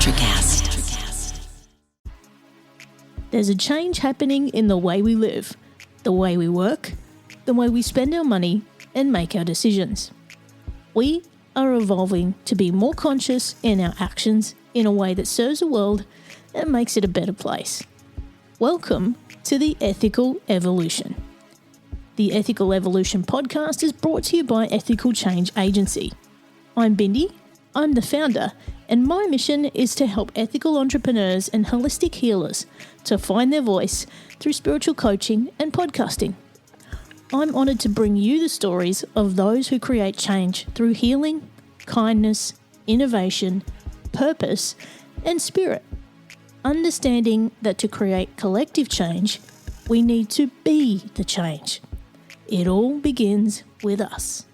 NutriCast. There's a change happening in the way we live, the way we work, the way we spend our money and make our decisions. We are evolving to be more conscious in our actions in a way that serves the world and makes it a better place. Welcome to the Ethical Evolution. The Ethical Evolution podcast is brought to you by Ethical Change Agency. I'm Bindi, I'm the founder, and my mission is to help ethical entrepreneurs and holistic healers to find their voice through spiritual coaching and podcasting. I'm honoured to bring you the stories of those who create change through healing, kindness, innovation, purpose, and spirit. Understanding that to create collective change, we need to be the change. It all begins with us.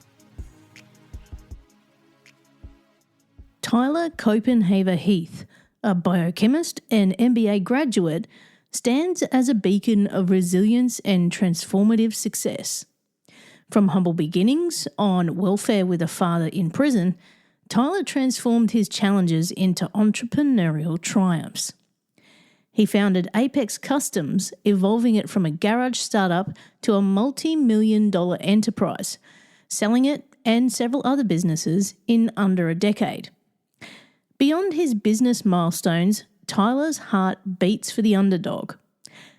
Tyler Copenhaver-Heath, a biochemist and MBA graduate, stands as a beacon of resilience and transformative success. From humble beginnings on welfare with a father in prison, Tyler transformed his challenges into entrepreneurial triumphs. He founded Apex Customs, evolving it from a garage startup to a multi-million-dollar enterprise, selling it and several other businesses in under a decade. Beyond his business milestones, Tyler's heart beats for the underdog.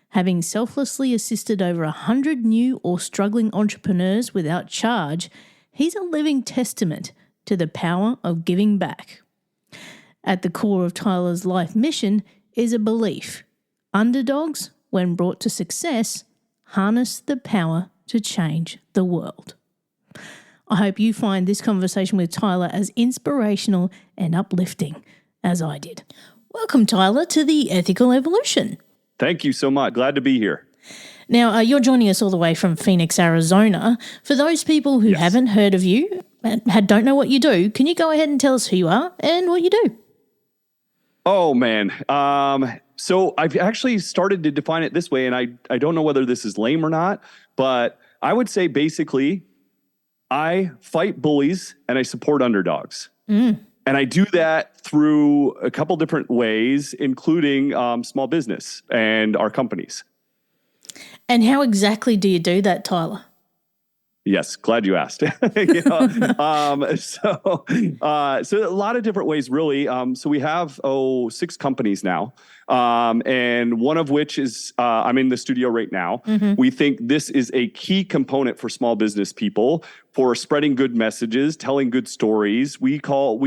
Having selflessly assisted over 100 new or struggling entrepreneurs without charge, he's a living testament to the power of giving back. At the core of Tyler's life mission is a belief: underdogs, when brought to success, harness the power to change the world. I hope you find this conversation with Tyler as inspirational and uplifting as I did. Welcome, Tyler, to the Ethical Evolution. Thank you so much. Glad to be here. Now, you're joining us all the way from Phoenix, Arizona. For those people who haven't heard of you and don't know what you do, can you go ahead and tell us who you are and what you do? Oh, man. So I've actually started to define it this way, and I don't know whether this is lame or not, but I would say basically I fight bullies and I support underdogs. And I do that through a couple different ways, including small business and our companies. And how exactly do you do that, Tyler? Yes, glad you asked. So a lot of different ways, really. So we have 6 companies now, and one of which is I'm in the studio right now. We think this is a key component for small business people for spreading good messages, telling good stories. We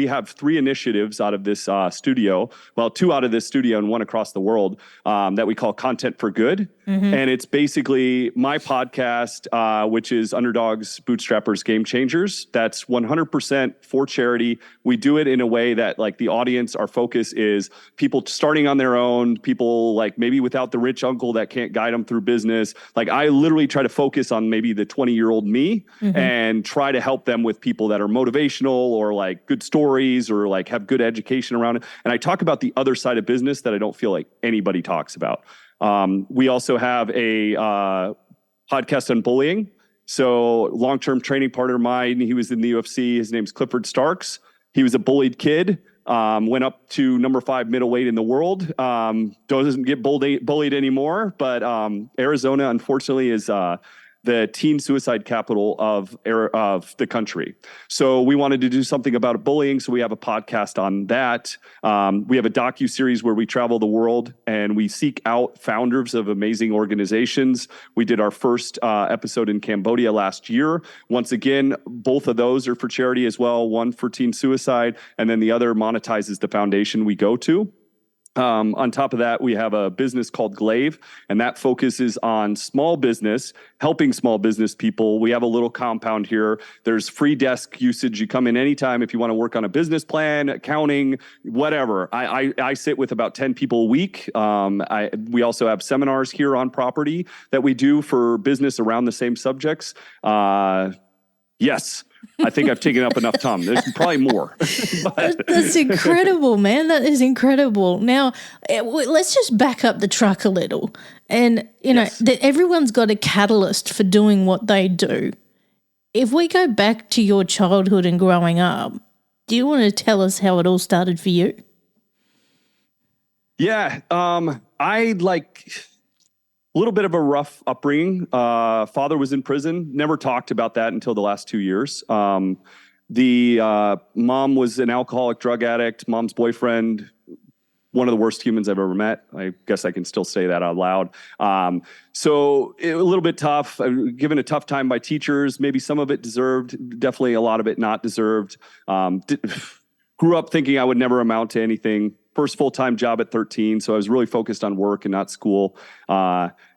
have 3 initiatives out of this studio. Well, 2 out of this studio and 1 across the world that we call Content for Good. And it's basically my podcast, which is Underdogs, Bootstrappers, Game Changers. That's 100% for charity. We do it in a way that, like, the audience, our focus is people starting on their own, people like maybe without the rich uncle that can't guide them through business. Like, I literally try to focus on maybe the 20-year-old me and try to help them with people that are motivational or like good stories or like have good education around it. And I talk about the other side of business that I don't feel like anybody talks about. We also have a podcast on bullying. So long-term training partner of mine, he was in the UFC. His name's Clifford Starks. He was a bullied kid, went up to number 5 middleweight in the world. Doesn't get bullied anymore, but Arizona, unfortunately, is the teen suicide capital of the country. So we wanted to do something about bullying. So we have a podcast on that. We have a docuseries where we travel the world and we seek out founders of amazing organizations. We did our first episode in Cambodia last year. Once again, both of those are for charity as well. One for teen suicide, and then the other monetizes the foundation we go to. On top of that, we have a business called Glaive, and that focuses on small business, helping small business people. We have a little compound here. There's free desk usage. You come in anytime if you want to work on a business plan, accounting, whatever. I sit with about 10 people a week. We also have seminars here on property that we do for business around the same subjects. Yes. I think I've taken up enough time. There's probably more. That's incredible, man. That is incredible. Now, let's just back up the truck a little. And, you know, that everyone's got a catalyst for doing what they do. If we go back to your childhood and growing up, do you want to tell us how it all started for you? Yeah. I like a little bit of a rough upbringing. Father was in prison. Never talked about that until the last 2 years. The mom was an alcoholic, drug addict. Mom's boyfriend, one of the worst humans I've ever met. I guess I can still say that out loud. So a little bit tough, given a tough time by teachers, maybe some of it deserved, definitely a lot of it not deserved. Grew up thinking I would never amount to anything. First full-time job at 13. So I was really focused on work and not school.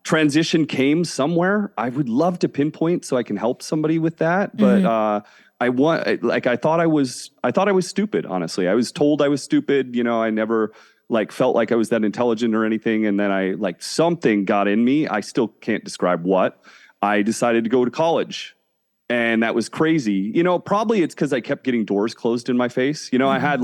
Transition came somewhere. I would love to pinpoint so I can help somebody with that. But, I thought I was stupid, honestly. I was told I was stupid. I never felt like I was that intelligent or anything. And then something got in me. I still can't describe what. I decided to go to college. And that was crazy. Probably it's because I kept getting doors closed in my face. I had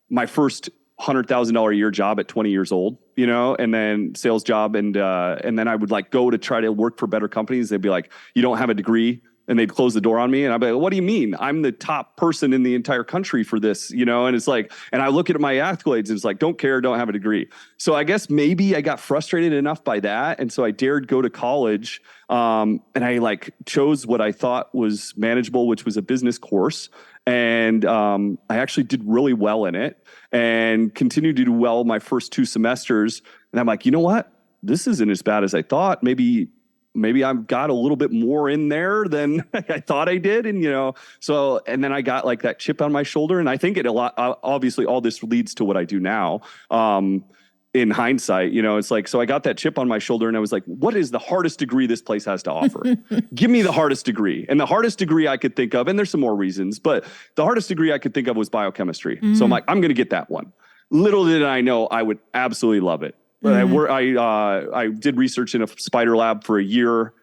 my first $100,000 a year job at 20 years old, and then sales job. And then I would go to try to work for better companies. They'd be like, you don't have a degree. And they'd close the door on me. And I'd be like, what do you mean? I'm the top person in the entire country for this, and it's and I look at my accolades and it's don't care, don't have a degree. So I guess maybe I got frustrated enough by that. And so I dared go to college. And I chose what I thought was manageable, which was a business course. And I actually did really well in it and continued to do well my first 2 semesters. And I'm like, you know what? This isn't as bad as I thought. Maybe I've got a little bit more in there than I thought I did. And, and then I got that chip on my shoulder. And I think obviously all this leads to what I do now. In hindsight, it's so I got that chip on my shoulder and I was like, what is the hardest degree this place has to offer? Give me the hardest degree. And the hardest degree I could think of, and there's some more reasons, but the hardest degree I could think of was biochemistry. So I'm like, I'm going to get that one. Little did I know I would absolutely love it. But I did research in a spider lab for a year,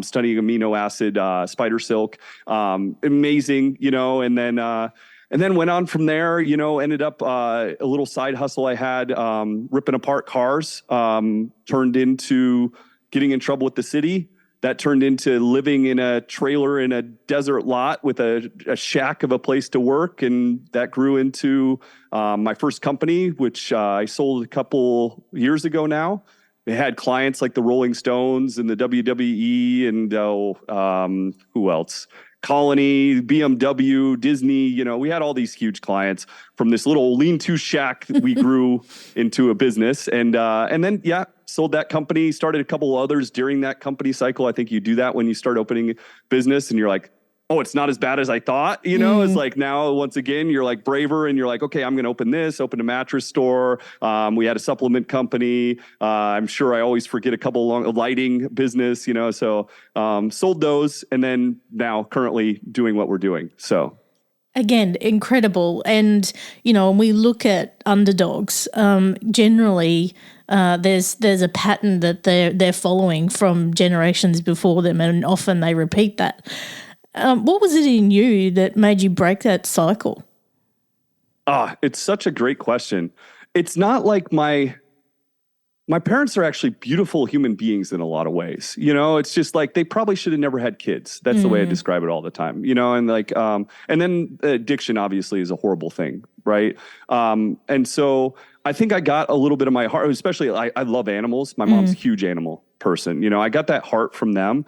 studying amino acid, spider silk, amazing, and then went on from there, ended up a little side hustle I had, ripping apart cars, turned into getting in trouble with the city. That turned into living in a trailer in a desert lot with a shack of a place to work. And that grew into my first company, which I sold a couple years ago now. It had clients like the Rolling Stones and the WWE and who else? Colony, BMW, Disney, we had all these huge clients from this little lean-to shack that we grew into a business. And then, sold that company, started a couple others during that company cycle. I think you do that when you start opening business and you're like, oh, it's not as bad as I thought. It's now, once again, you're braver and you're okay, I'm going to open a mattress store. We had a supplement company. I'm sure I always forget a couple lighting business, so sold those. And then now currently doing what we're doing. So again, incredible. And, when we look at underdogs, generally there's a pattern that they're following from generations before them, and often they repeat that. What was it in you that made you break that cycle? It's such a great question. It's not like my parents are actually beautiful human beings in a lot of ways. It's just they probably should have never had kids. That's the way I describe it all the time, and and then addiction obviously is a horrible thing. Right. And so I think I got a little bit of my heart, especially I love animals. My mom's a huge animal person. I got that heart from them.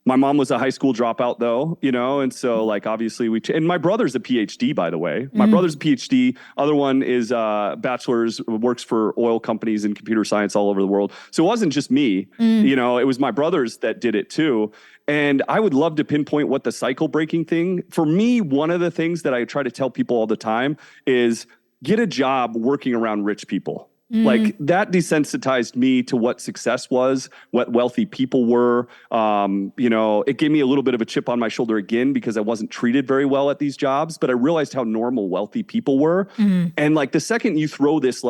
My mom was a high school dropout though, and so obviously and my brother's a PhD, by the way. My brother's a PhD. Other one is bachelor's, works for oil companies and computer science all over the world. So it wasn't just me, it was my brothers that did it too. And I would love to pinpoint what the cycle breaking thing, for me, one of the things that I try to tell people all the time is get a job working around rich people. That desensitized me to what success was, what wealthy people were. It gave me a little bit of a chip on my shoulder again because I wasn't treated very well at these jobs, but I realized how normal wealthy people were. And the second you throw this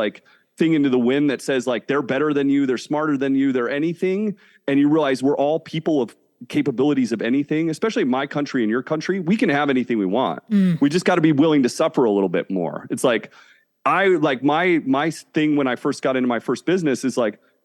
thing into the wind that says they're better than you, they're smarter than you, they're anything, and you realize we're all people of capabilities of anything, especially my country and your country, we can have anything we want. We just got to be willing to suffer a little bit more. It's my thing when I first got into my first business is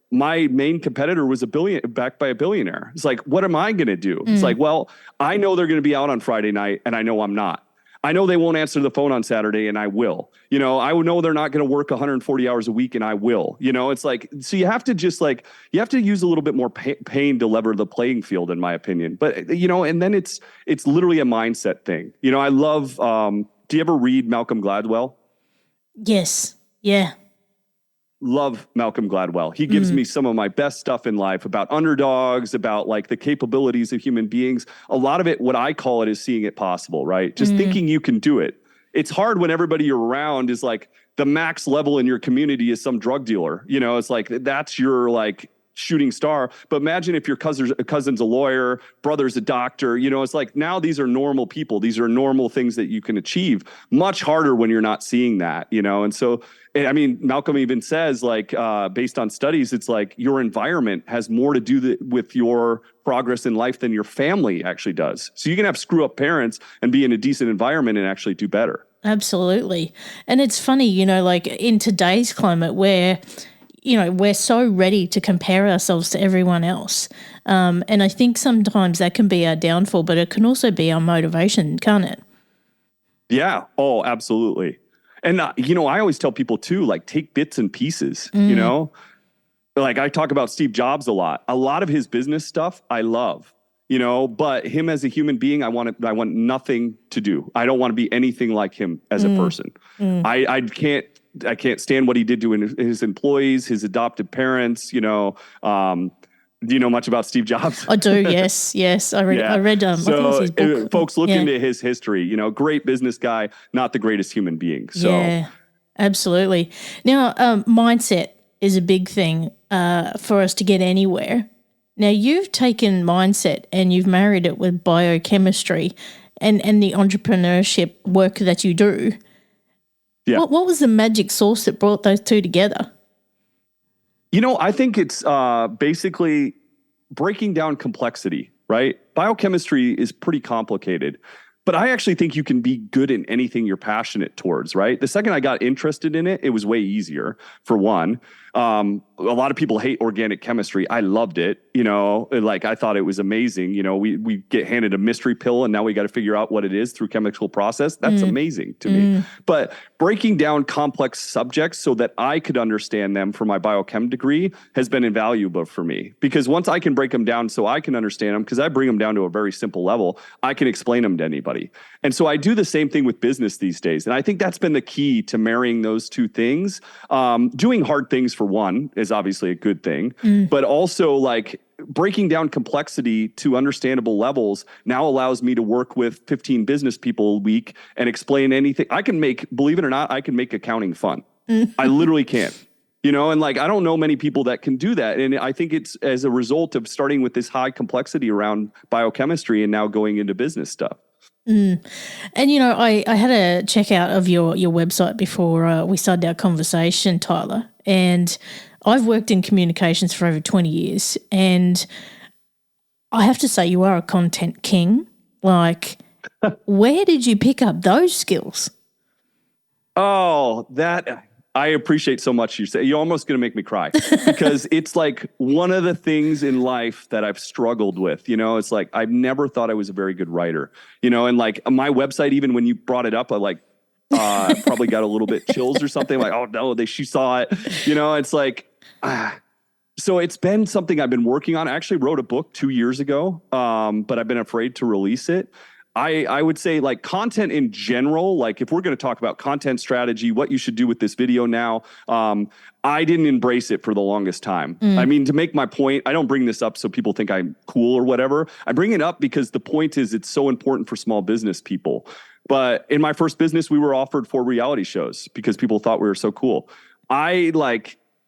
my main competitor was backed by a billionaire. It's what am I going to do? It's well, I know they're going to be out on Friday night and I know I'm not. I know they won't answer the phone on Saturday, and I will. I know they're not going to work 140 hours a week, and I will. It's like, so you have to just like, you have to use a little bit more pain to lever the playing field, in my opinion. But, and then it's literally a mindset thing. I love, do you ever read Malcolm Gladwell? Yes. Yeah. Love Malcolm Gladwell. He gives me some of my best stuff in life about underdogs, about like the capabilities of human beings. A lot of it, what I call it, is seeing it possible, right? Just thinking you can do it. It's hard when everybody you're around is like the max level in your community is some drug dealer. It's like that's your like shooting star. But imagine if your cousin's a lawyer, brother's a doctor. It's like now these are normal people. These are normal things that you can achieve. Much harder when you're not seeing that, And so, I mean, Malcolm even says, like, based on studies, it's like your environment has more to do with your progress in life than your family actually does. So you can have screw up parents and be in a decent environment and actually do better. Absolutely. And it's funny, like in today's climate where, we're so ready to compare ourselves to everyone else. And I think sometimes that can be our downfall, but it can also be our motivation, can't it? Yeah. Oh, absolutely. And, I always tell people too, like, take bits and pieces, like I talk about Steve Jobs a lot of his business stuff I love, but him as a human being, I want nothing to do. I don't want to be anything like him as a person. I can't stand what he did to his employees, his adopted parents, Do you know much about Steve Jobs? I do. Yes. I read, I think it was his book. Folks, look into his history, great business guy, not the greatest human being. So yeah, absolutely. Now, mindset is a big thing for us to get anywhere. Now, you've taken mindset and you've married it with biochemistry and the entrepreneurship work that you do. Yeah. What was the magic sauce that brought those two together? I think it's basically breaking down complexity, right? Biochemistry is pretty complicated, but I actually think you can be good in anything you're passionate towards, right? The second I got interested in it, it was way easier, for one. A lot of people hate organic chemistry. I loved it, like I thought it was amazing. We get handed a mystery pill and now we got to figure out what it is through chemical process. That's amazing to me. But breaking down complex subjects so that I could understand them for my biochem degree has been invaluable for me, because once I can break them down so I can understand them, because I bring them down to a very simple level, I can explain them to anybody. And so I do the same thing with business these days. And I think that's been the key to marrying those two things. Doing hard things for one is obviously a good thing, but also like breaking down complexity to understandable levels now allows me to work with 15 business people a week and explain anything. Believe it or not, I can make accounting fun. I literally can. And like, I don't know many people that can do that. And I think it's as a result of starting with this high complexity around biochemistry and now going into business stuff. And, I had a check out of your website before we started our conversation, Tyler, and I've worked in communications for over 20 years, and I have to say you are a content king. Like, where did you pick up those skills? Oh, that I appreciate so much. You're almost going to make me cry because it's like one of the things in life that I've struggled with. It's like I've never thought I was a very good writer. And like my website, even when you brought it up, I like probably got a little bit chills or something. Like, oh no, she saw it. It's like. So it's been something I've been working on. I actually wrote a book 2 years ago, but I've been afraid to release it. I would say like content in general, like if we're going to talk about content strategy, what you should do with this video now, I didn't embrace it for the longest time. I mean, to make my point, I don't bring this up so people think I'm cool or whatever. I bring it up because the point is it's so important for small business people. But in my first business, we were offered 4 reality shows because people thought we were so cool. I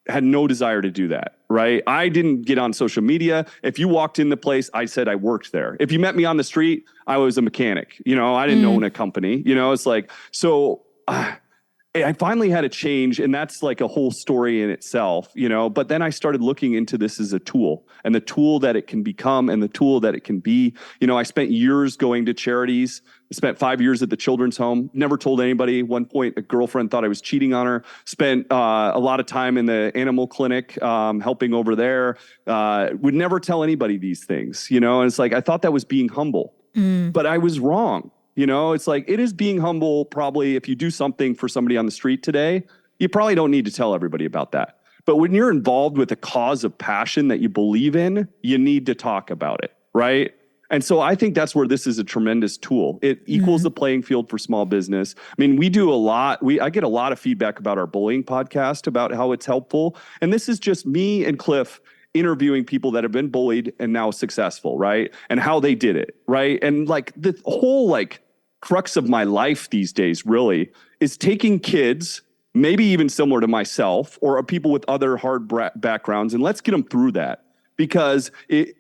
had no desire to do that, right? I didn't get on social media. If you walked in the place, I said I worked there. If you met me on the street, I was a mechanic. I didn't own a company. It's like, so I finally had a change, and that's like a whole story in itself, but then I started looking into this as a tool and the tool that it can become and the tool that it can be. I spent years going to charities. I spent 5 years at the children's home, never told anybody. At one point, a girlfriend thought I was cheating on her. Spent a lot of time in the animal clinic, helping over there. Would never tell anybody these things, and it's like, I thought that was being humble, but I was wrong. You know, it's like, it is being humble. Probably if you do something for somebody on the street today, you probably don't need to tell everybody about that. But when you're involved with a cause of passion that you believe in, you need to talk about it, right? And so I think that's where this is a tremendous tool. It equals the playing field for small business. I mean, we do a lot. I get a lot of feedback about our bullying podcast, about how it's helpful. And this is just me and Cliff interviewing people that have been bullied and now successful, right? And how they did it, right? And like the whole like crux of my life these days really is taking kids, maybe even similar to myself or people with other hard backgrounds, and let's get them through that. Because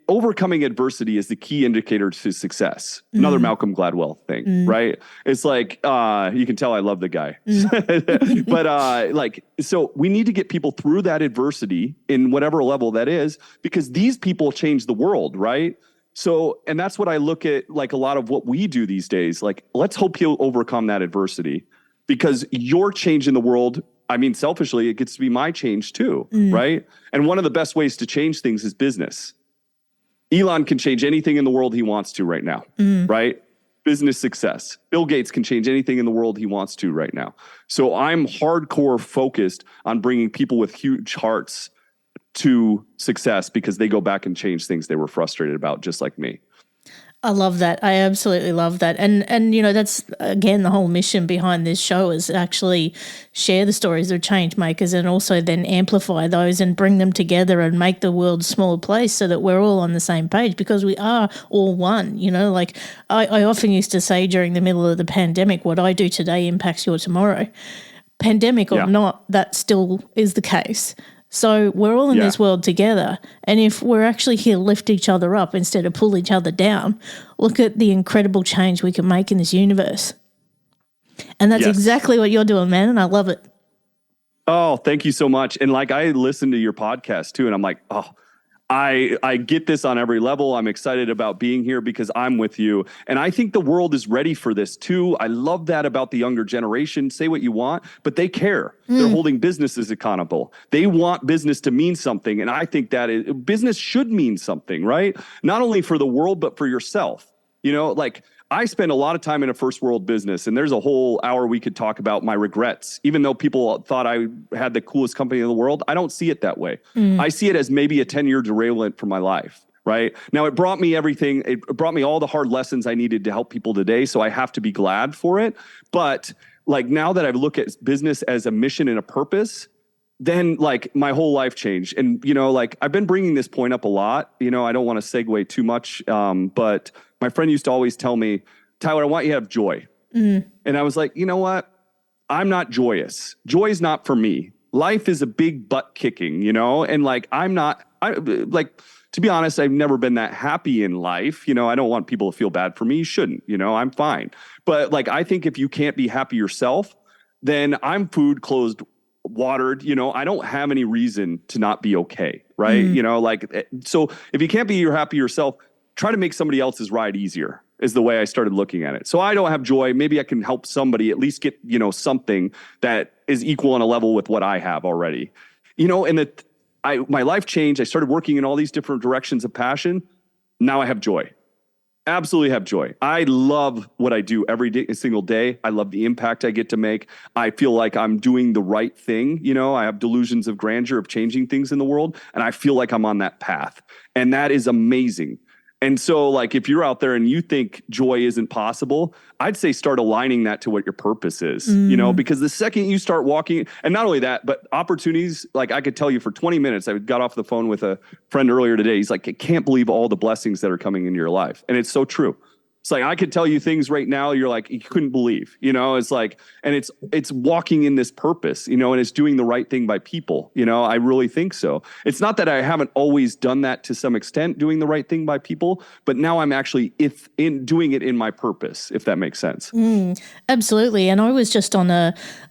overcoming adversity is the key indicator to success. Another Malcolm Gladwell thing, right? It's like, you can tell I love the guy. But like, so we need to get people through that adversity in whatever level that is, because these people change the world, right? So, and that's what I look at, like a lot of what we do these days. Like, let's hope you'll overcome that adversity, because you're changing the world. I mean, selfishly, it gets to be my change too, right? And one of the best ways to change things is business. Elon can change anything in the world he wants to right now, right? Business success. Bill Gates can change anything in the world he wants to right now. So I'm hardcore focused on bringing people with huge hearts to success, because they go back and change things they were frustrated about, just like me. I love that. I absolutely love that. And you know, that's, again, the whole mission behind this show is actually share the stories of change makers and also then amplify those and bring them together and make the world a smaller place so that we're all on the same page, because we are all one. You know, like I often used to say during the middle of the pandemic, what I do today impacts your tomorrow. Pandemic or not, that still is the case. So we're all in this world together. And if we're actually here to lift each other up instead of pull each other down, look at the incredible change we can make in this universe. And that's exactly what you're doing, man. And I love it. Oh, thank you so much. And like, I listen to your podcast too, and I'm like, oh, I get this on every level. I'm excited about being here because I'm with you. And I think the world is ready for this too. I love that about the younger generation. Say what you want, but they care. They're holding businesses accountable. They want business to mean something. And I think that business should mean something, right? Not only for the world, but for yourself. You know, like, I spend a lot of time in a first world business, and there's a whole hour we could talk about my regrets. Even though people thought I had the coolest company in the world, I don't see it that way. I see it as maybe a 10-year derailment for my life, right? Now, it brought me everything. It brought me all the hard lessons I needed to help people today, so I have to be glad for it. But like, now that I look at business as a mission and a purpose, then like my whole life changed. And, you know, like, I've been bringing this point up a lot. You know, I don't want to segue too much, but my friend used to always tell me, Tyler, I want you to have joy. And I was like, you know what? I'm not joyous. Joy is not for me. Life is a big butt kicking, you know? And like, to be honest, I've never been that happy in life. You know, I don't want people to feel bad for me. You shouldn't, you know, I'm fine. But like, I think if you can't be happy yourself, then I'm food, clothed, watered, you know, I don't have any reason to not be okay. Right. You know, like, so if you can't be happy yourself, try to make somebody else's ride easier is the way I started looking at it. So I don't have joy. Maybe I can help somebody at least get, you know, something that is equal on a level with what I have already, you know, and my life changed. I started working in all these different directions of passion. Now I have joy. Absolutely have joy. I love what I do every day, single day. I love the impact I get to make. I feel like I'm doing the right thing. You know, I have delusions of grandeur of changing things in the world, and I feel like I'm on that path. And that is amazing. And so, like, if you're out there and you think joy isn't possible, I'd say start aligning that to what your purpose is, you know, because the second you start walking, and not only that, but opportunities, like I could tell you for 20 minutes, I got off the phone with a friend earlier today. He's like, I can't believe all the blessings that are coming into your life. And it's so true. It's like, I could tell you things right now, you're like, you couldn't believe, you know, it's like, and it's walking in this purpose, you know, and it's doing the right thing by people, you know, I really think so. It's not that I haven't always done that to some extent, doing the right thing by people, but now I'm actually doing it in my purpose, if that makes sense. Absolutely. And I was just on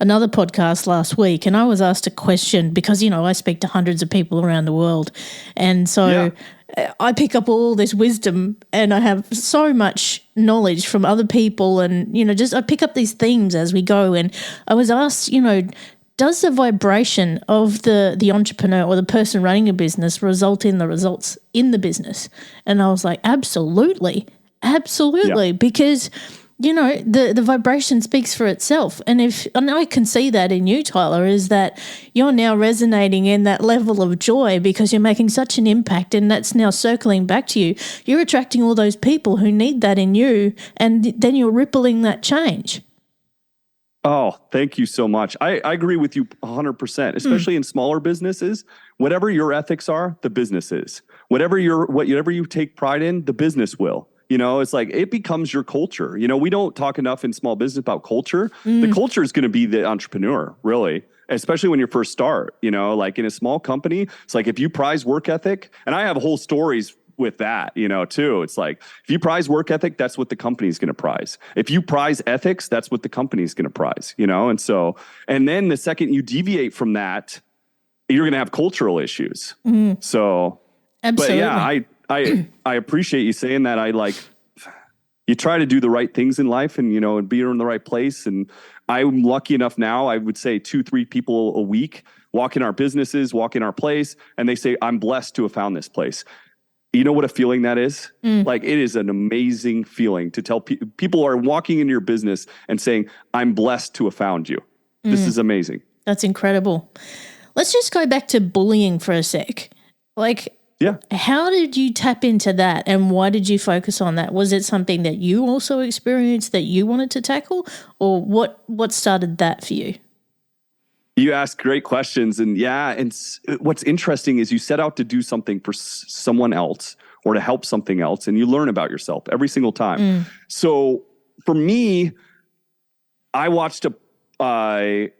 another podcast last week, and I was asked a question because, you know, I speak to hundreds of people around the world. And so I pick up all this wisdom, and I have so much knowledge from other people, and, you know, just I pick up these themes as we go. And I was asked, you know, does the vibration of the entrepreneur or the person running a business result in the results in the business? And I was like, absolutely, because the vibration speaks for itself. And I can see that in you, Tyler, is that you're now resonating in that level of joy because you're making such an impact, and that's now circling back to you. You're attracting all those people who need that in you, and then you're rippling that change. Oh, thank you so much. I agree with you 100%, especially in smaller businesses. Whatever your ethics are, the business is. Whatever you take pride in, the business will. It's like it becomes your culture. We don't talk enough in small business about culture. The culture is going to be the entrepreneur, really, especially when you first start. Like in a small company, it's like if you prize work ethic, and I have whole stories with that, too. It's like if you prize work ethic, that's what the company is going to prize. If you prize ethics, that's what the company is going to prize. And then the second you deviate from that, you're going to have cultural issues. So, absolutely. But yeah, I appreciate you saying that. You try to do the right things in life and be in the right place. And I'm lucky enough now, I would say 2-3 people a week walk in our businesses, walk in our place, and they say, I'm blessed to have found this place. You know what a feeling that is? Like, it is an amazing feeling to tell people are walking into your business and saying, I'm blessed to have found you. This is amazing. That's incredible. Let's just go back to bullying for a sec. Yeah. How did you tap into that, and why did you focus on that? Was it something that you also experienced that you wanted to tackle, or what started that for you? You ask great questions. And what's interesting is you set out to do something for someone else or to help something else, and you learn about yourself every single time. So for me, I watched a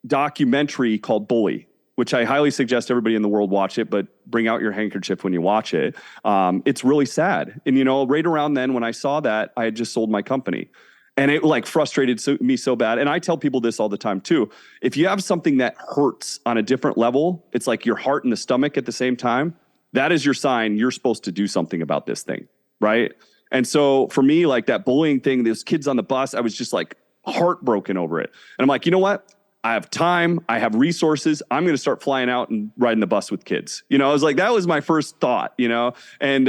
documentary called Bully, which I highly suggest everybody in the world watch it, but bring out your handkerchief when you watch it. It's really sad. And, right around then when I saw that, I had just sold my company. And it frustrated me so bad. And I tell people this all the time too. If you have something that hurts on a different level, it's like your heart and the stomach at the same time. That is your sign you're supposed to do something about this thing, right? And so for me, like that bullying thing, those kids on the bus, I was just like heartbroken over it. And I'm like, you know what? I have time. I have resources. I'm going to start flying out and riding the bus with kids. I was like, that was my first thought, and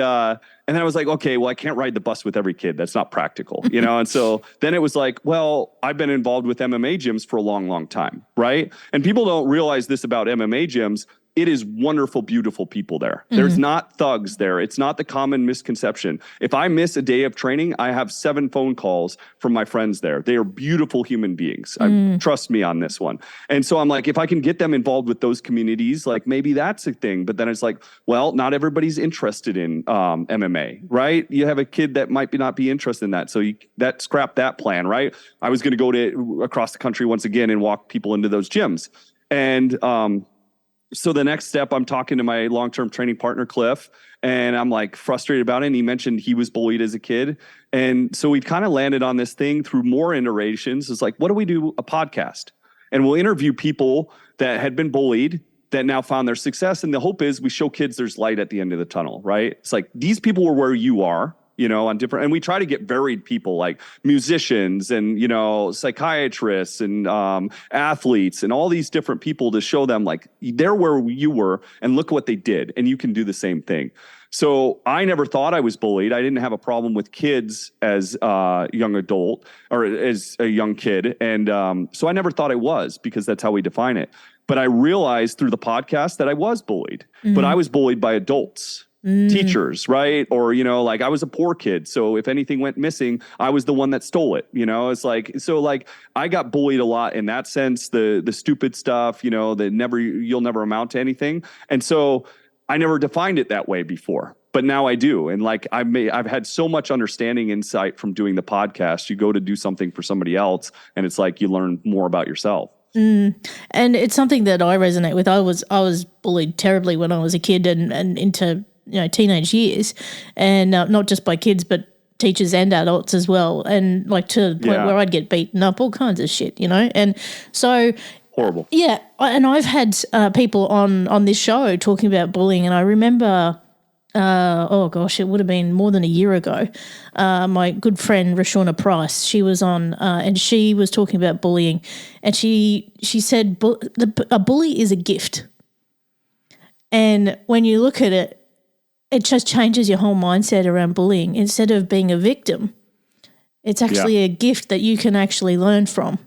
then I was like, okay, well, I can't ride the bus with every kid. That's not practical, And so then it was like, well, I've been involved with MMA gyms for a long, long time. Right. And people don't realize this about MMA gyms. It is wonderful, beautiful people there. There's not thugs there. It's not the common misconception. If I miss a day of training, I have 7 phone calls from my friends there. They are beautiful human beings. Trust me on this one. And so I'm like, if I can get them involved with those communities, like maybe that's a thing. But then it's like, well, not everybody's interested in MMA, right? You have a kid that might not be interested in that. So scrap that plan, right? I was going to go across the country once again and walk people into those gyms. And so the next step, I'm talking to my long-term training partner, Cliff, and I'm like frustrated about it. And he mentioned he was bullied as a kid. And so we kind of landed on this thing through more iterations. It's like, what do we do? A podcast. And we'll interview people that had been bullied that now found their success. And the hope is we show kids there's light at the end of the tunnel, right? It's like these people were where you are. On different, and we try to get varied people like musicians and, psychiatrists and athletes and all these different people to show them like they're where you were and look what they did. And you can do the same thing. So I never thought I was bullied. I didn't have a problem with kids as a young adult or as a young kid. And so I never thought I was, because that's how we define it. But I realized through the podcast that I was bullied, but I was bullied by adults. Teachers, right? Or, like I was a poor kid. So if anything went missing, I was the one that stole it. It's like, so like I got bullied a lot in that sense, the stupid stuff, that you'll never amount to anything. And so I never defined it that way before, but now I do. And like I've had so much understanding, insight from doing the podcast. You go to do something for somebody else and it's like you learn more about yourself. And it's something that I resonate with. I was bullied terribly when I was a kid and into teenage years, and not just by kids, but teachers and adults as well. And like to the point where I'd get beaten up, all kinds of shit, And so horrible. Yeah. And I've had people on this show talking about bullying. And I remember, it would have been more than a year ago. My good friend, Rashona Price, she was on and she was talking about bullying. And she said a bully is a gift. And when you look at it just changes your whole mindset around bullying. Instead of being a victim, It's actually a gift that you can actually learn from.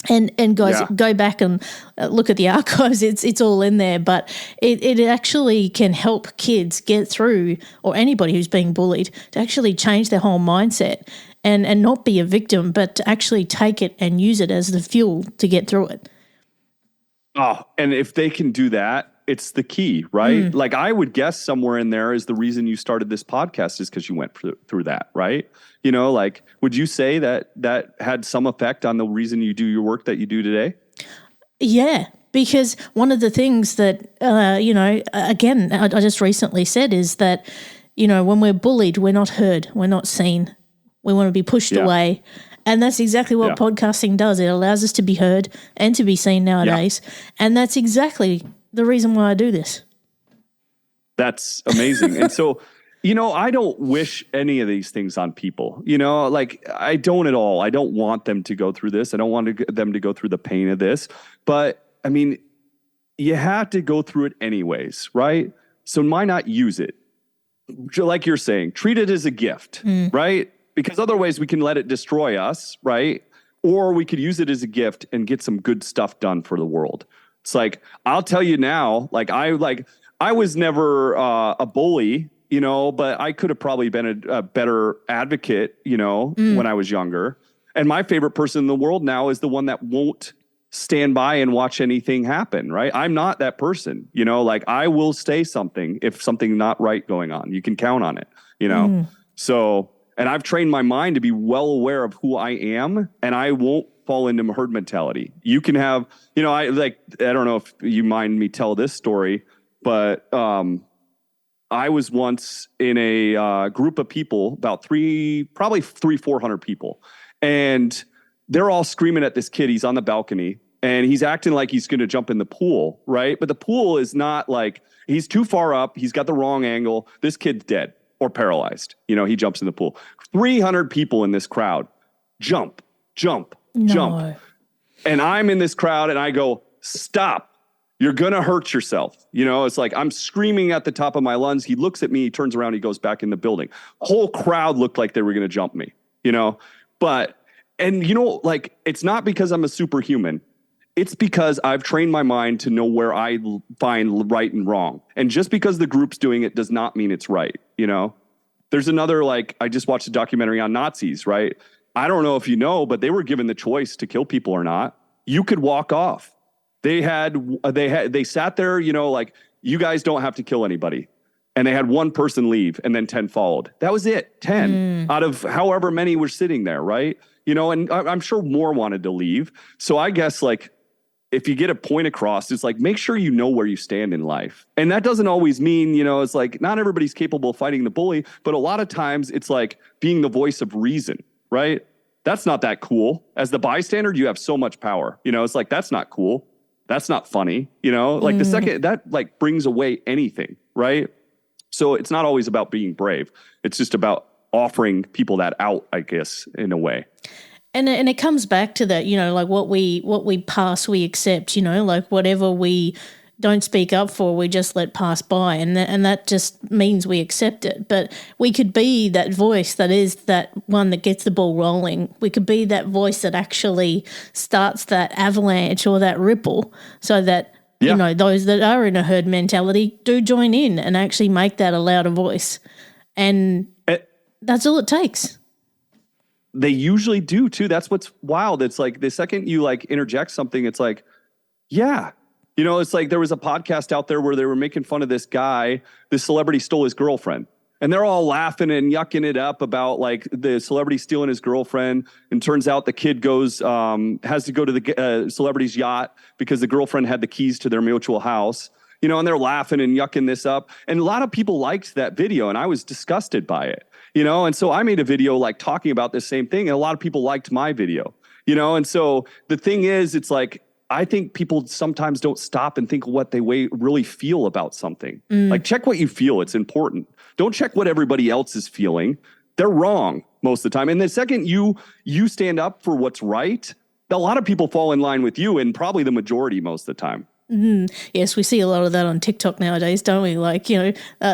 And guys, go back and look at the archives. It's all in there, but it actually can help kids get through, or anybody who's being bullied, to actually change their whole mindset and not be a victim, but to actually take it and use it as the fuel to get through it. Oh, and if they can do that, it's the key, right? Like I would guess somewhere in there is the reason you started this podcast is because you went through that, right? You know, like, would you say that had some effect on the reason you do your work that you do today? Yeah, because one of the things that, again, I just recently said is that, when we're bullied, we're not heard, we're not seen. We want to be pushed away. And that's exactly what podcasting does. It allows us to be heard and to be seen nowadays. And that's exactly the reason why I do this. That's amazing. And so, I don't wish any of these things on people, like I don't at all. I don't want them to go through this. I don't want them to go through the pain of this. But I mean, you have to go through it anyways, right? So why not use it? Like you're saying, treat it as a gift, right? Because otherwise we can let it destroy us, right? Or we could use it as a gift and get some good stuff done for the world. It's like, I'll tell you now, I was never a bully, but I could have probably been a better advocate, when I was younger. And my favorite person in the world now is the one that won't stand by and watch anything happen, right? I'm not that person, I will say something if something not right going on. You can count on it, So, and I've trained my mind to be well aware of who I am, and I won't fall into herd mentality. You can have, I don't know if you mind me tell this story, but I was once in a group of people, about 400 people. And they're all screaming at this kid. He's on the balcony and he's acting like he's going to jump in the pool, right? But the pool is not he's too far up. He's got the wrong angle. This kid's dead or paralyzed. He jumps in the pool. 300 people in this crowd. Jump. And I'm in this crowd and I go, stop. You're going to hurt yourself. It's like I'm screaming at the top of my lungs. He looks at me, he turns around, he goes back in the building. Whole crowd looked like they were going to jump me, but, it's not because I'm a superhuman. It's because I've trained my mind to know where I find right and wrong. And just because the group's doing it does not mean it's right. There's another, I just watched a documentary on Nazis, right? I don't know if you know, but they were given the choice to kill people or not. You could walk off. They sat there, you guys don't have to kill anybody. And they had one person leave and then 10 followed. That was it. 10 out of however many were sitting there. Right. And I'm sure more wanted to leave. So I guess if you get a point across, it's make sure you know where you stand in life. And that doesn't always mean, it's not everybody's capable of fighting the bully, but a lot of times it's being the voice of reason, right? That's not that cool. As the bystander, you have so much power. It's that's not cool. That's not funny. The second that brings away anything, right? So it's not always about being brave. It's just about offering people that out, I guess, in a way. And it comes back to that, what we pass, we accept, whatever we don't speak up for, we just let pass by. And that just means we accept it. But we could be that voice that is that one that gets the ball rolling. We could be that voice that actually starts that avalanche or that ripple so that, those that are in a herd mentality do join in and actually make that a louder voice. And that's all it takes. They usually do too. That's what's wild. It's the second you interject something, it's yeah. It's there was a podcast out there where they were making fun of this guy. This celebrity stole his girlfriend. And they're all laughing and yucking it up about the celebrity stealing his girlfriend. And turns out the kid has to go to the celebrity's yacht because the girlfriend had the keys to their mutual house. And they're laughing and yucking this up. And a lot of people liked that video and I was disgusted by it. And so I made a video talking about this same thing. And a lot of people liked my video, and so the thing is, it's I think people sometimes don't stop and think what they really feel about something. Check what you feel. It's important. Don't check what everybody else is feeling. They're wrong most of the time. And the second you stand up for what's right, a lot of people fall in line with you, and probably the majority most of the time. Yes, we see a lot of that on TikTok nowadays, don't we? Like,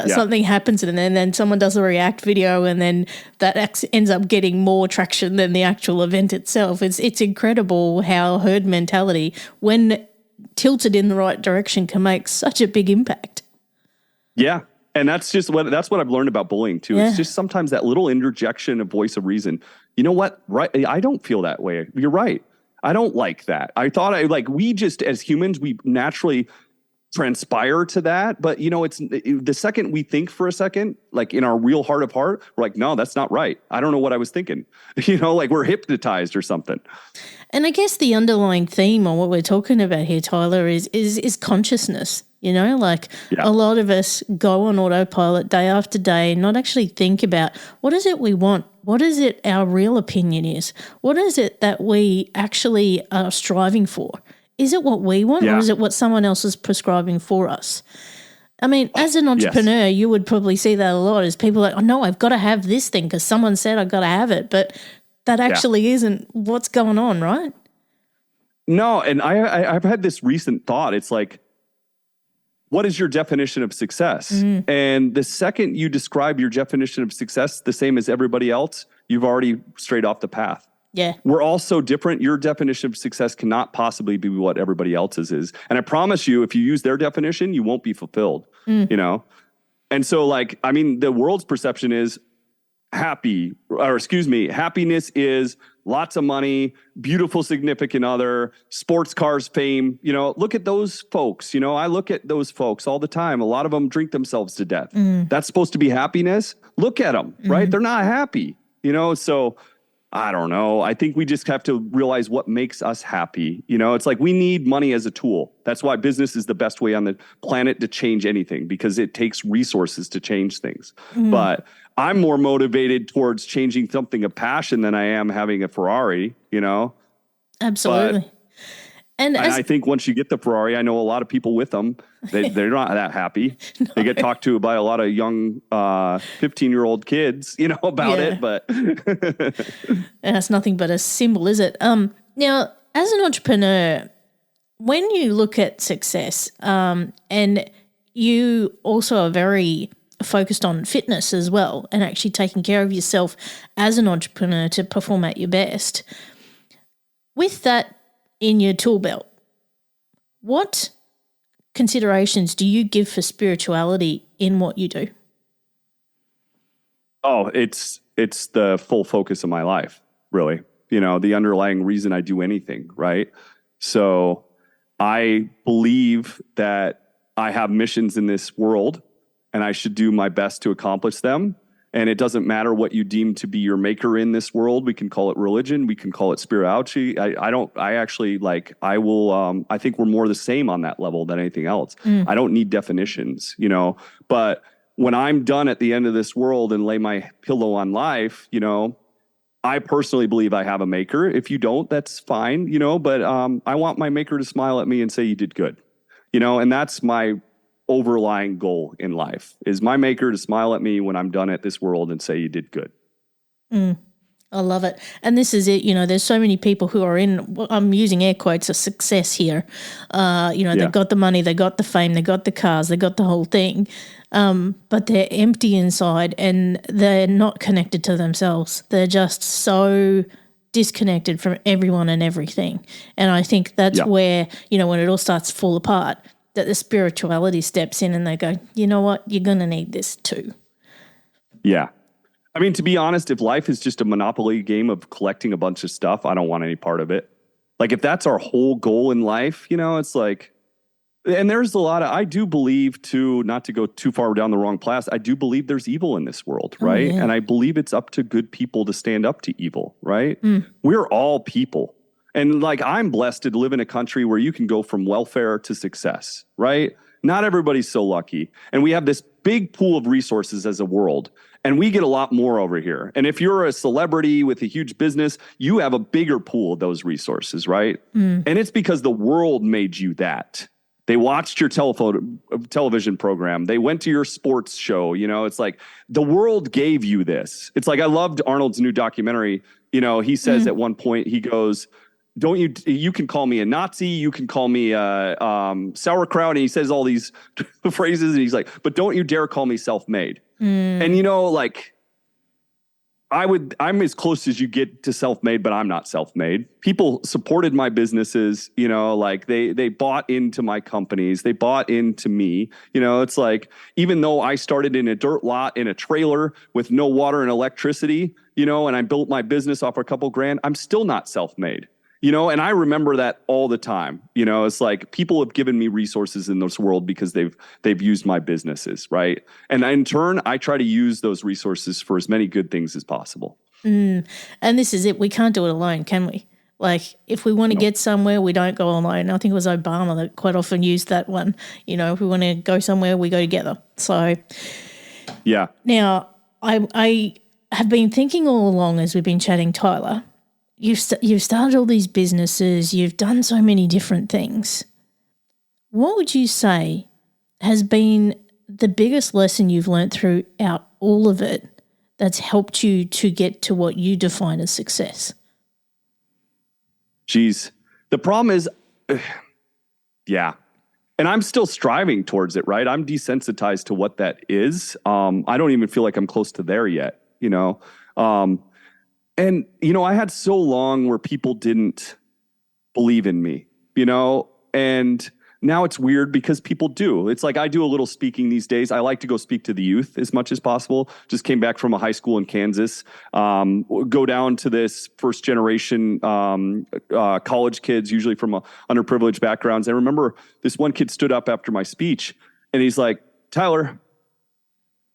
something happens and then someone does a react video and then that ends up getting more traction than the actual event itself. It's incredible how herd mentality, when tilted in the right direction, can make such a big impact. Yeah. And that's what I've learned about bullying too. Yeah. It's just sometimes that little interjection of voice of reason. You know what? Right. I don't feel that way. You're right. I don't like that. We just, as humans, we naturally transpire to that. But, it's the second we think for a second, like in our real heart of heart, we're like, no, that's not right. I don't know what I was thinking. Like we're hypnotized or something. And I guess the underlying theme on what we're talking about here, Tyler, is consciousness. A lot of us go on autopilot day after day, not actually think about what is it we want? What is it our real opinion is? What is it that we actually are striving for? Is it what we want or is it what someone else is prescribing for us? I mean, as an entrepreneur, you would probably see that a lot as people like, oh, no, I've got to have this thing because someone said I've got to have it. But that actually isn't what's going on, right? No, and I've had this recent thought. It's like, what is your definition of success? Mm-hmm. And the second you describe your definition of success the same as everybody else, you've already strayed off the path. Yeah. We're all so different. Your definition of success cannot possibly be what everybody else's is. And I promise you, if you use their definition, you won't be fulfilled, And so the world's perception is happiness is lots of money, beautiful significant other, sports cars, fame. Look at those folks. I look at those folks all the time. A lot of them drink themselves to death. That's supposed to be happiness. Look at them, right? They're not happy, so I don't know. I think we just have to realize what makes us happy. It's like we need money as a tool. That's why business is the best way on the planet to change anything, because it takes resources to change things. But I'm more motivated towards changing something of passion than I am having a Ferrari, Absolutely. And I think once you get the Ferrari, I know a lot of people with them, they're not that happy. No. They get talked to by a lot of young 15-year-old kids, about it. But and that's nothing but a symbol, is it? Now, as an entrepreneur, when you look at success, and you also are very focused on fitness as well and actually taking care of yourself as an entrepreneur to perform at your best, with that in your tool belt, what considerations do you give for spirituality in what you do? Oh, it's the full focus of my life, really. The underlying reason I do anything, right? So I believe that I have missions in this world and I should do my best to accomplish them. And it doesn't matter what you deem to be your maker in this world. We can call it religion. We can call it spirituality. I think we're more the same on that level than anything else. I don't need definitions, but when I'm done at the end of this world and lay my pillow on life, I personally believe I have a maker. If you don't, that's fine, but I want my maker to smile at me and say, you did good, and that's my overlying goal in life, is my maker to smile at me when I'm done at this world and say you did good. I love it. And this is it, there's so many people who are in, I'm using air quotes, a success here. They got the money, they got the fame, they got the cars, they got the whole thing. But they're empty inside and they're not connected to themselves. They're just so disconnected from everyone and everything. And I think that's where, when it all starts to fall apart, that the spirituality steps in and they go, you know what, you're going to need this too. Yeah. I mean, to be honest, if life is just a Monopoly game of collecting a bunch of stuff, I don't want any part of it. Like if that's our whole goal in life, it's like, and there's a lot of, I do believe too, not to go too far down the wrong path, I do believe there's evil in this world, right? And I believe it's up to good people to stand up to evil, right? We're all people. And I'm blessed to live in a country where you can go from welfare to success, right? Not everybody's so lucky. And we have this big pool of resources as a world, and we get a lot more over here. And if you're a celebrity with a huge business, you have a bigger pool of those resources, right? And it's because the world made you that. They watched your television program. They went to your sports show. It's like the world gave you this. It's like I loved Arnold's new documentary. He says at one point, he goes, you can call me a Nazi, you can call me sauerkraut, and he says all these phrases, and he's like, but don't you dare call me self-made. And like, I'm as close as you get to self-made, but I'm not self-made. People supported my businesses, like they bought into my companies. They bought into me. It's like, even though I started in a dirt lot in a trailer with no water and electricity, and I built my business off a couple grand, I'm still not self-made. And I remember that all the time. It's like people have given me resources in this world because they've used my businesses, right? And in turn, I try to use those resources for as many good things as possible. And this is it. We can't do it alone, can we? Like, if we want to get somewhere, we don't go alone. I think it was Obama that quite often used that one. If we want to go somewhere, we go together. So, yeah. Now, I have been thinking all along as we've been chatting, Tyler, you've started all these businesses, you've done so many different things. What would you say has been the biggest lesson you've learned throughout all of it that's helped you to get to what you define as success? Geez, the problem is, yeah. And I'm still striving towards it, right? I'm desensitized to what that is. I don't even feel like I'm close to there yet, And, I had so long where people didn't believe in me, and now it's weird because people do. It's like I do a little speaking these days. I like to go speak to the youth as much as possible. Just came back from a high school in Kansas. Go down to this first generation college kids, usually from underprivileged backgrounds. I remember this one kid stood up after my speech and he's like, Tyler,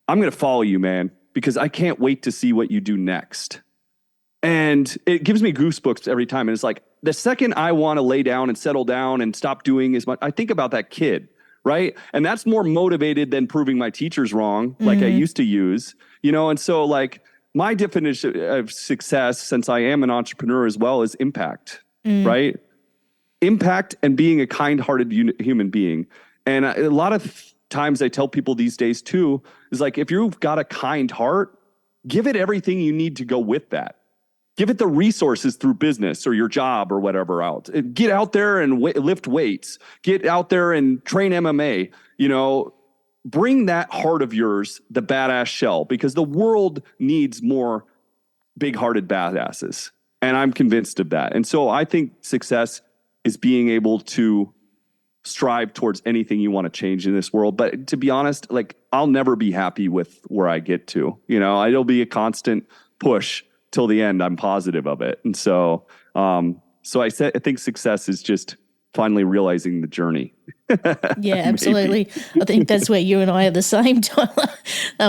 I'm going to follow you, man, because I can't wait to see what you do next. And it gives me goosebumps every time. And it's like, the second I want to lay down and settle down and stop doing as much, I think about that kid, right? And that's more motivated than proving my teachers wrong, like I used to use, and so like my definition of success, since I am an entrepreneur as well, is impact, right? Impact and being a kind-hearted human being. And a lot of times I tell people these days too, is like, if you've got a kind heart, give it everything you need to go with that. Give it the resources through business or your job or whatever else. Get out there and lift weights. Get out there and train MMA. Bring that heart of yours, the badass shell, because the world needs more big-hearted badasses. And I'm convinced of that. And so I think success is being able to strive towards anything you want to change in this world. But to be honest, like, I'll never be happy with where I get to. It'll be a constant push till the end. I'm positive of it. And so, I think success is just finally realizing the journey. Yeah, absolutely. I think that's where you and I are the same, Tyler.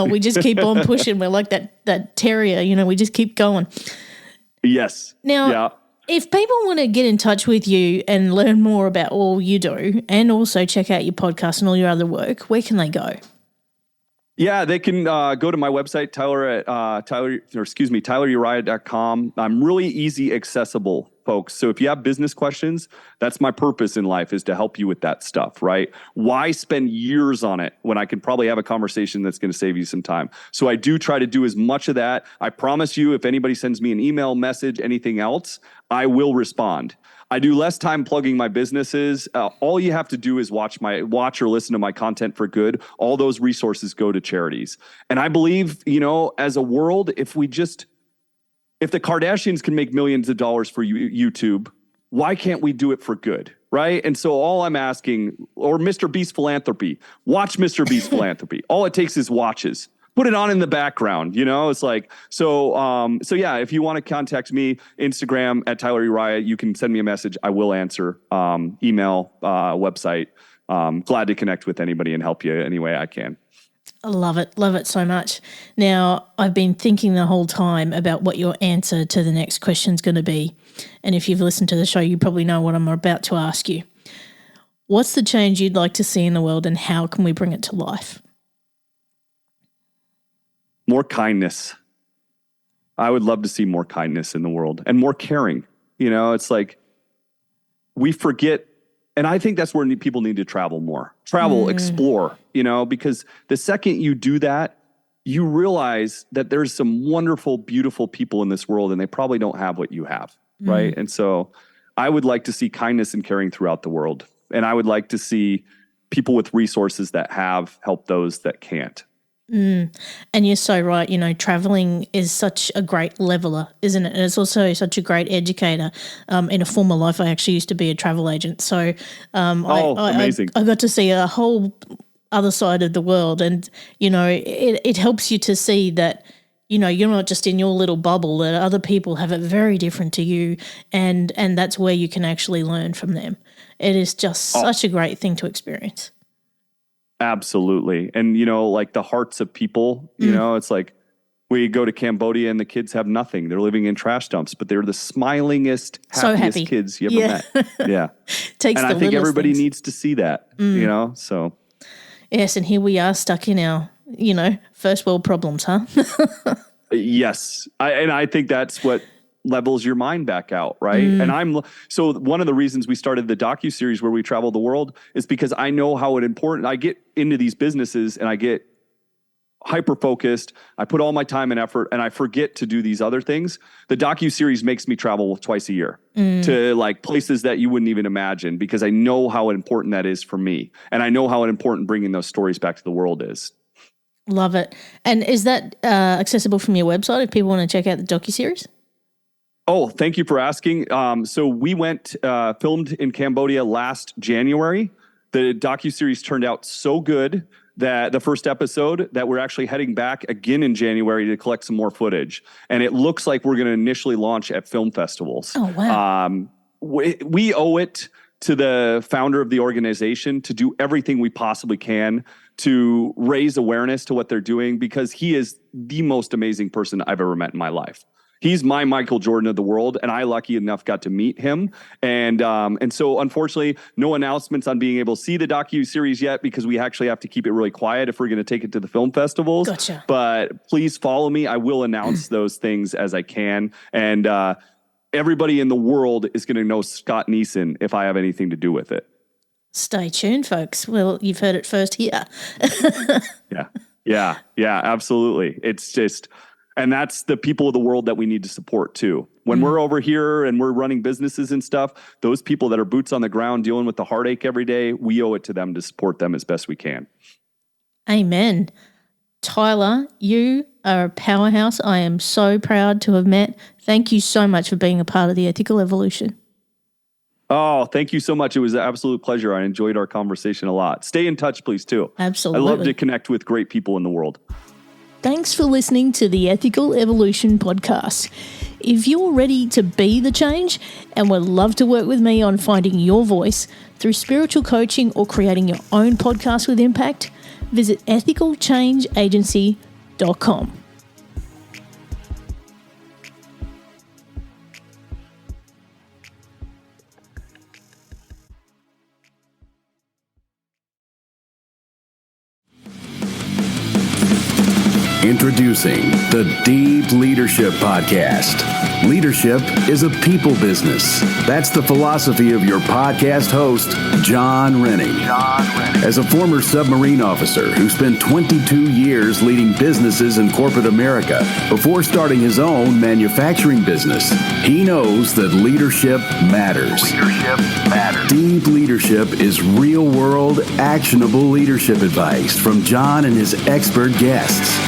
We just keep on pushing. We're like that terrier, we just keep going. Yes. Now, if people want to get in touch with you and learn more about all you do and also check out your podcast and all your other work, where can they go? Yeah, they can go to my website, tyleruriah.com. I'm really easy accessible, folks. So if you have business questions, that's my purpose in life, is to help you with that stuff, right? Why spend years on it when I can probably have a conversation that's going to save you some time? So I do try to do as much of that. I promise you, if anybody sends me an email, message, anything else, I will respond. I do less time plugging my businesses. All you have to do is watch or listen to my content for good. All those resources go to charities. And I believe, as a world, if the Kardashians can make millions of dollars for YouTube, why can't we do it for good? Right? And so all I'm asking, or Mr. Beast Philanthropy, watch Mr. Beast Philanthropy. All it takes is watches. Put it on in the background, it's like, so yeah, if you want to contact me, Instagram at Tyler Uriah, you can send me a message. I will answer, email, website. Glad to connect with anybody and help you any way I can. I love it so much. Now, I've been thinking the whole time about what your answer to the next question is going to be. And if you've listened to the show, you probably know what I'm about to ask you. What's the change you'd like to see in the world, and how can we bring it to life? More kindness. I would love to see more kindness in the world and more caring. It's like we forget, and I think that's where people need to travel more. Explore, because the second you do that, you realize that there's some wonderful, beautiful people in this world, and they probably don't have what you have, right? And so I would like to see kindness and caring throughout the world. And I would like to see people with resources that have help those that can't. And you're so right. Traveling is such a great leveler, isn't it? And it's also such a great educator. In a former life, I actually used to be a travel agent. So amazing. I got to see a whole other side of the world. And, it helps you to see that, you're not just in your little bubble, that other people have it very different to you. And that's where you can actually learn from them. It is just such a great thing to experience. Absolutely. And, like the hearts of people, it's like we go to Cambodia and the kids have nothing. They're living in trash dumps, but they're the smilingest, happiest kids you ever met. Yeah. And I think everybody needs to see that, so. Yes. And here we are stuck in our, first world problems, huh? Yes. I think that's what levels your mind back out, right? And so one of the reasons we started the docuseries where we travel the world is because I know how important I get into these businesses and I get hyper-focused. I put all my time and effort and I forget to do these other things. The docuseries makes me travel twice a year to like places that you wouldn't even imagine because I know how important that is for me. And I know how important bringing those stories back to the world is. Love it. And is that accessible from your website if people want to check out the docuseries? Oh, thank you for asking. So we went, filmed in Cambodia last January. The docuseries turned out so good that the first episode that we're actually heading back again in January to collect some more footage. And it looks like we're going to initially launch at film festivals. Oh, wow. We owe it to the founder of the organization to do everything we possibly can to raise awareness to what they're doing because he is the most amazing person I've ever met in my life. He's my Michael Jordan of the world, and I, lucky enough, got to meet him. And so, unfortunately, no announcements on being able to see the docu-series yet because we actually have to keep it really quiet if we're going to take it to the film festivals. Gotcha. But please follow me. I will announce those things as I can. And everybody in the world is going to know Scott Neeson if I have anything to do with it. Stay tuned, folks. Well, you've heard it first here. Yeah, absolutely. It's just... And that's the people of the world that we need to support too. When we're over here and we're running businesses and stuff, those people that are boots on the ground dealing with the heartache every day, we owe it to them to support them as best we can. Amen. Tyler, you are a powerhouse. I am so proud to have met. Thank you so much for being a part of the Ethical Evolution. Oh, thank you so much. It was an absolute pleasure. I enjoyed our conversation a lot. Stay in touch, please, too. Absolutely. I love to connect with great people in the world. Thanks for listening to the Ethical Evolution podcast. If you're ready to be the change and would love to work with me on finding your voice through spiritual coaching or creating your own podcast with impact, visit ethicalchangeagency.com. Introducing the Deep Leadership Podcast. Leadership is a people business. That's the philosophy of your podcast host, John Rennie. As a former submarine officer who spent 22 years leading businesses in corporate America before starting his own manufacturing business, he knows that leadership matters. Deep Leadership is real-world, actionable leadership advice from John and his expert guests.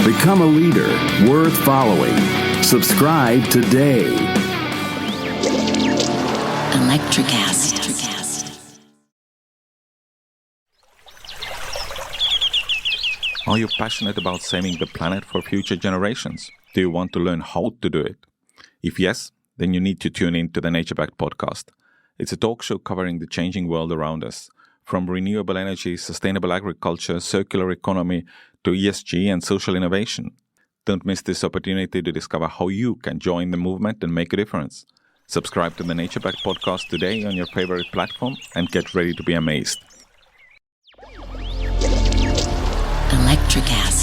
Become a leader worth following. Subscribe today. Electricast. Are you passionate about saving the planet for future generations? Do you want to learn how to do it? If yes, then you need to tune in to the Nature Backed podcast. It's a talk show covering the changing world around us, from renewable energy, sustainable agriculture, circular economy, to ESG and social innovation. Don't miss this opportunity to discover how you can join the movement and make a difference. Subscribe to the Nature Backed podcast today on your favorite platform and get ready to be amazed. Electricast.